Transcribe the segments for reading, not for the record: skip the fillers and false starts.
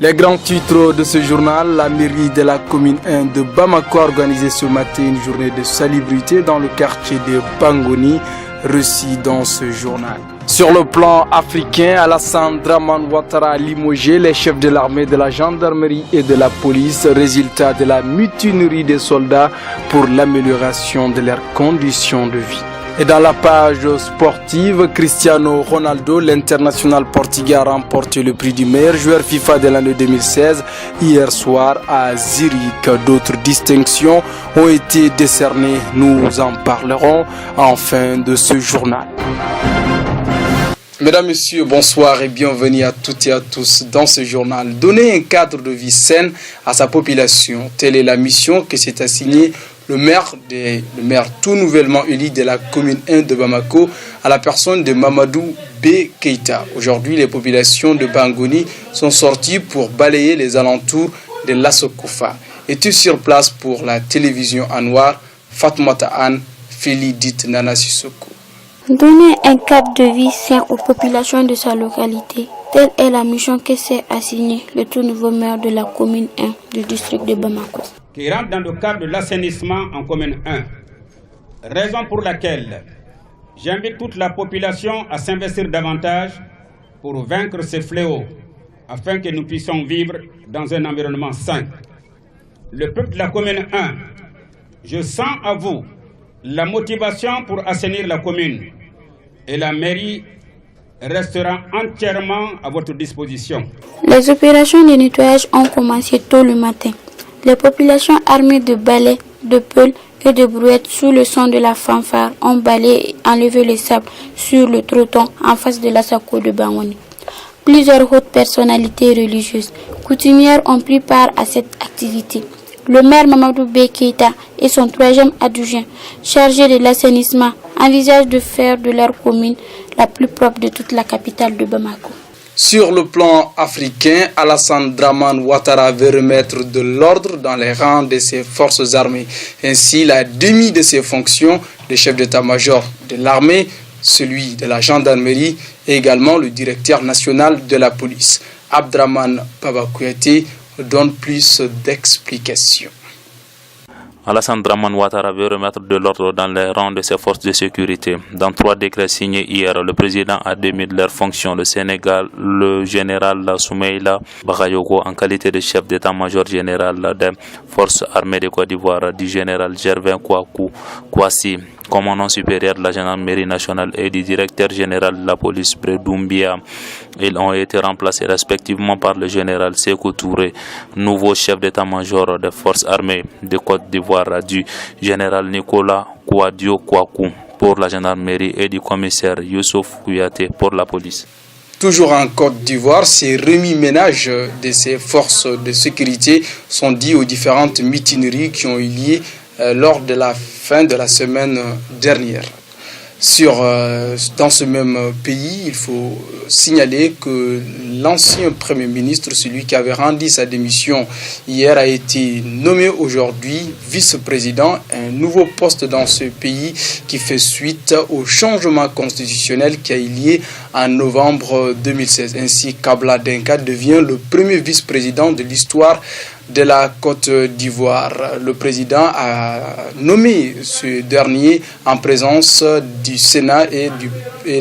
Les grands titres de ce journal, la mairie de la commune 1 de Bamako a organisé ce matin une journée de salubrité dans le quartier de Bangoni, reçu dans ce journal. Sur le plan africain, Alassane Dramane Ouattara a limogé les chefs de l'armée, de la gendarmerie et de la police, résultat de la mutinerie des soldats pour l'amélioration de leurs conditions de vie. Et dans la page sportive, Cristiano Ronaldo, l'international portugais, a remporté le prix du meilleur joueur FIFA de l'année 2016 hier soir à Zurich. D'autres distinctions ont été décernées. Nous en parlerons en fin de ce journal. Mesdames, Messieurs, bonsoir et bienvenue à toutes et à tous dans ce journal. Donner un cadre de vie saine à sa population, telle est la mission que s'est assignée le maire tout nouvellement élu de la commune 1 de Bamako à la personne de Mamadou B. Keïta. Aujourd'hui, les populations de Bangoni sont sorties pour balayer les alentours de l'Assokofa. Es-tu sur place pour la télévision Anwar, Fatoumata Anne, Fili dite Nana Sissoko. Donner un cadre de vie sain aux populations de sa localité, telle est la mission que s'est assignée le tout nouveau maire de la commune 1 du district de Bamako. Qui rentre dans le cadre de l'assainissement en commune 1. Raison pour laquelle j'invite toute la population à s'investir davantage pour vaincre ces fléaux, afin que nous puissions vivre dans un environnement sain. Le peuple de la commune 1, je sens à vous la motivation pour assainir la commune et la mairie restera entièrement à votre disposition. Les opérations de nettoyage ont commencé tôt le matin. Les populations armées de balais, de pelles et de brouettes sous le son de la fanfare ont balayé et enlevé le sable sur le trottoir en face de l'Assako de Bangoni. Plusieurs hautes personnalités religieuses coutumières ont pris part à cette activité. Le maire Mamadou B. Keïta et son troisième adjoint, chargé de l'assainissement, envisagent de faire de leur commune la plus propre de toute la capitale de Bamako. Sur le plan africain, Alassane Dramane Ouattara veut remettre de l'ordre dans les rangs de ses forces armées. Ainsi, il a démis de ses fonctions le chef d'état-major de l'armée, celui de la gendarmerie et également le directeur national de la police. Abdraman Babakouyaté donne plus d'explications. Alassane Dramane Ouattara veut remettre de l'ordre dans les rangs de ses forces de sécurité. Dans 3 décrets signés hier, le président a démis de leurs fonctions le Sénégal, le général Soumeïla Bakayoko en qualité de chef d'état-major général des forces armées de Côte d'Ivoire, du général Gervin Kouassi, commandant supérieur de la gendarmerie nationale et du directeur général de la police Prédoumbia. Ils ont été remplacés respectivement par le général Sékou Touré, nouveau chef d'état-major des forces armées de Côte d'Ivoire, du général Nicolas Kouadio Kouakou pour la gendarmerie et du commissaire Youssouf Kouyaté pour la police. Toujours en Côte d'Ivoire, ces remis-ménages de ces forces de sécurité sont dus aux différentes mutineries qui ont eu lieu lors de la fin de la semaine dernière. Dans ce même pays, il faut signaler que l'ancien Premier ministre, celui qui avait rendu sa démission hier, a été nommé aujourd'hui vice-président, un nouveau poste dans ce pays qui fait suite au changement constitutionnel qui a eu lieu en novembre 2016. Ainsi, Kabla Denka devient le premier vice-président de l'histoire de la Côte d'Ivoire. Le président a nommé ce dernier en présence du Sénat et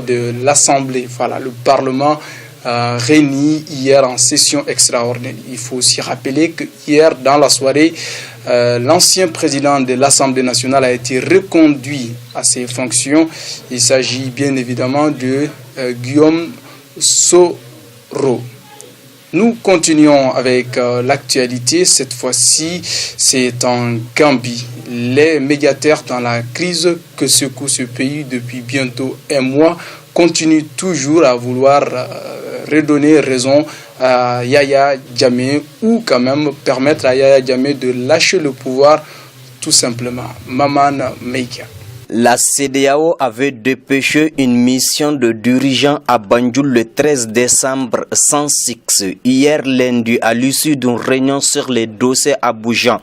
de l'Assemblée. Voilà, le Parlement réuni hier en session extraordinaire. Il faut aussi rappeler que hier, dans la soirée, l'ancien président de l'Assemblée nationale a été reconduit à ses fonctions. Il s'agit bien évidemment de Guillaume Soro. Nous continuons avec l'actualité. Cette fois-ci, c'est en Gambie. Les médiateurs dans la crise que secoue ce pays depuis bientôt un mois continuent toujours à vouloir redonner raison à Yaya Jammeh ou quand même permettre à Yaya Jammeh de lâcher le pouvoir tout simplement. Maman Meika. La CEDEAO avait dépêché une mission de dirigeants à Banjul le 13 décembre sans succès. Hier lundi, à l'issue d'une réunion sur les dossiers à Abidjan,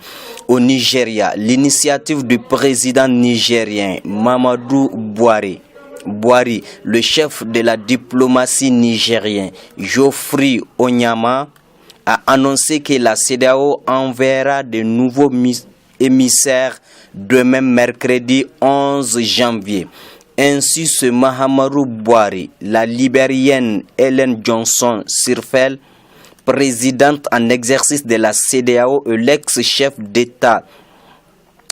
au Nigeria, l'initiative du président nigérien Mamadou Buhari, le chef de la diplomatie nigérienne Geoffrey Onyema, a annoncé que la CEDEAO enverra de nouveaux émissaires demain mercredi 11 janvier. Ainsi, ce Mahamadou Bouhari, la libérienne Ellen Johnson Sirleaf, présidente en exercice de la CEDEAO, et l'ex-chef d'État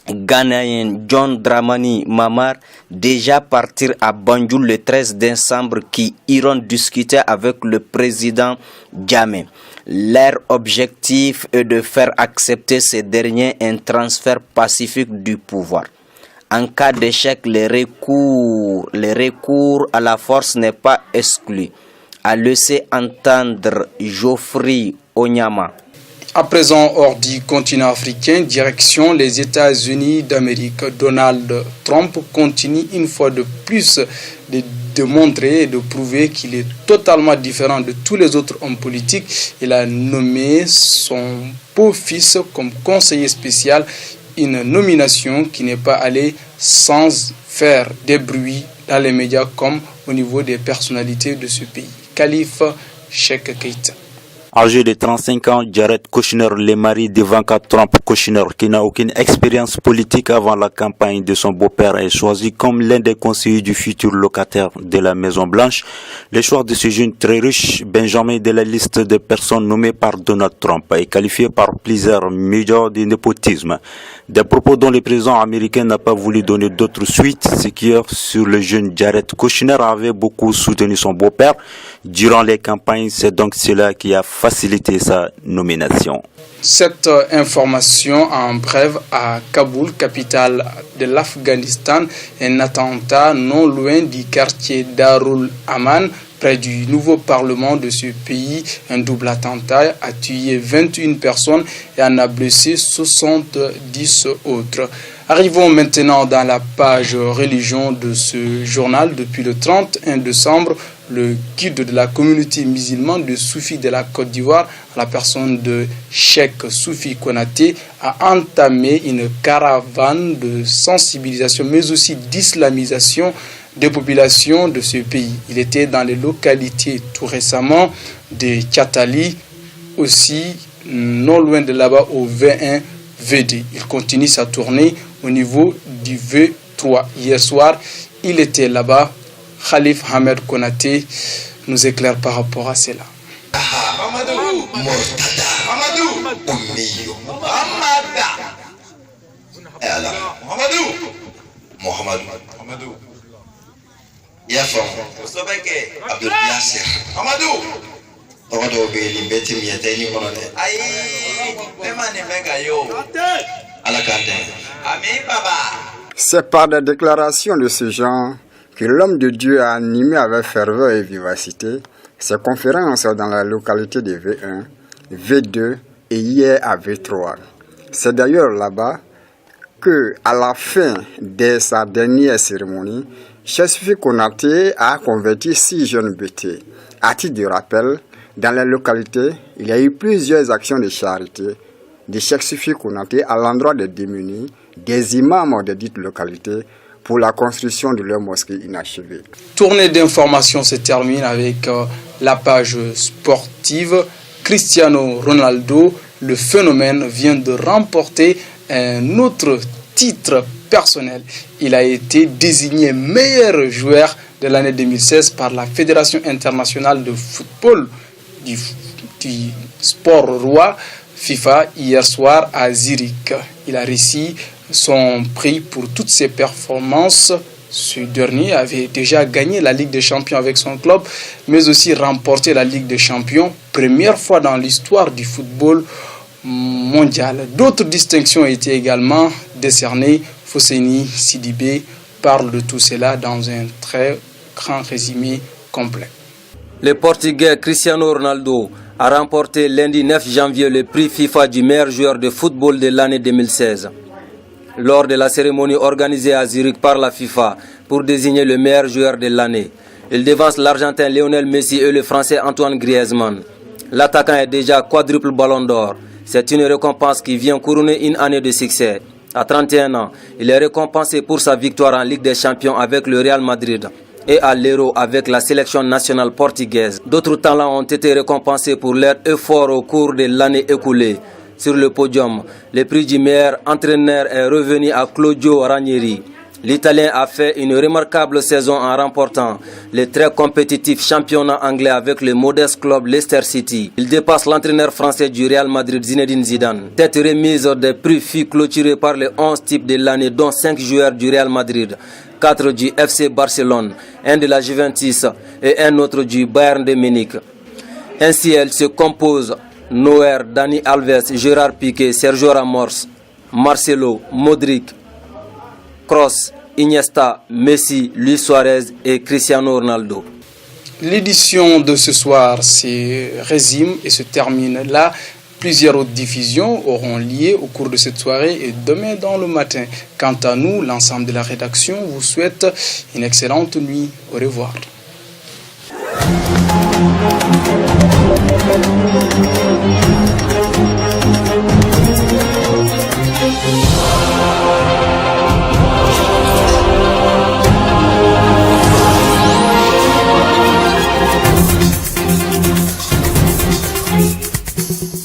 ghanéen John Dramani Mahama, déjà partir à Banjul le 13 décembre, qui iront discuter avec le président Jammeh. Leur objectif est de faire accepter ces derniers un transfert pacifique du pouvoir. En cas d'échec, le recours à la force n'est pas exclu, a laissé entendre Geoffrey Onyama. À présent, hors du continent africain, direction les États-Unis d'Amérique. Donald Trump continue une fois de plus de montrer et de prouver qu'il est totalement différent de tous les autres hommes politiques. Il a nommé son beau-fils comme conseiller spécial, une nomination qui n'est pas allée sans faire des bruits dans les médias comme au niveau des personnalités de ce pays. Khalifa Sheikh Keïta. Âgé de 35 ans, Jared Kushner, le mari d'Ivanka Trump Kushner, qui n'a aucune expérience politique avant la campagne de son beau-père, est choisi comme l'un des conseillers du futur locataire de la Maison-Blanche. Le choix de ce jeune très riche, Benjamin, de la liste de personnes nommées par Donald Trump, est qualifié par plusieurs médias de népotisme. Des propos dont le président américain n'a pas voulu donner d'autres suites, ce qui est sur le jeune Jared Kushner avait beaucoup soutenu son beau-père durant les campagnes. C'est donc cela qui a faciliter sa nomination. Cette information en bref, à Kaboul, capitale de l'Afghanistan, un attentat non loin du quartier Darul Aman, près du nouveau parlement de ce pays. Un double attentat a tué 21 personnes et en a blessé 70 autres. Arrivons maintenant dans la page religion de ce journal. Depuis le 31 décembre, le guide de la communauté musulmane de Soufis de la Côte d'Ivoire, à la personne de Cheikh Soufi Konaté, a entamé une caravane de sensibilisation, mais aussi d'islamisation des populations de ce pays. Il était dans les localités tout récemment de Kiatali, aussi non loin de là-bas au V1 VD. Il continue sa tournée au niveau du V3. Hier soir, il était là-bas. Khalif Ahmed Konaté nous éclaire par rapport à cela. C'est par des déclarations de ce genre que l'homme de Dieu a animé avec ferveur et vivacité ses conférences dans la localité de V1, V2 et hier à V3. C'est d'ailleurs là-bas que, à la fin de sa dernière cérémonie, Cheikh Soufi Konaté a converti 6 jeunes bêtés. À titre de rappel, dans la localité, il y a eu plusieurs actions de charité de Cheikh Soufi Konaté à l'endroit des démunis, des imams de dites localités, pour la construction de leur mosquée inachevée. Tournée d'information se termine avec la page sportive. Cristiano Ronaldo, le phénomène, vient de remporter un autre titre personnel. Il a été désigné meilleur joueur de l'année 2016 par la Fédération internationale de football du sport roi FIFA hier soir à Zurich. Il a réussi son prix pour toutes ses performances. Ce dernier avait déjà gagné la Ligue des Champions avec son club, mais aussi remporté la Ligue des Champions, première fois dans l'histoire du football mondial. D'autres distinctions ont été également décernées. Fosséni Sidibé parle de tout cela dans un très grand résumé complet. Le Portugais Cristiano Ronaldo a remporté lundi 9 janvier le prix FIFA du meilleur joueur de football de l'année 2016. Lors de la cérémonie organisée à Zurich par la FIFA pour désigner le meilleur joueur de l'année, il devance l'Argentin Lionel Messi et le Français Antoine Griezmann. L'attaquant est déjà quadruple ballon d'or. C'est une récompense qui vient couronner une année de succès. À 31 ans, il est récompensé pour sa victoire en Ligue des Champions avec le Real Madrid. et à l'Euro avec la sélection nationale portugaise. D'autres talents ont été récompensés pour leur effort au cours de l'année écoulée. Sur le podium, le prix du meilleur entraîneur est revenu à Claudio Ranieri. L'Italien a fait une remarquable saison en remportant le très compétitif championnat anglais avec le modeste club Leicester City. Il dépasse l'entraîneur français du Real Madrid, Zinedine Zidane. Cette remise des prix fut clôturée par les 11 types de l'année, dont 5 joueurs du Real Madrid, 4 du FC Barcelone, 1 de la Juventus et 1 autre du Bayern de Munich. Ainsi, elle se compose Neuer, Dani Alves, Gérard Piqué, Sergio Ramos, Marcelo, Modric, Kroos, Iniesta, Messi, Luis Suarez et Cristiano Ronaldo. L'édition de ce soir se résume et se termine là. Plusieurs autres diffusions auront lieu au cours de cette soirée et demain dans le matin. Quant à nous, l'ensemble de la rédaction vous souhaite une excellente nuit. Au revoir.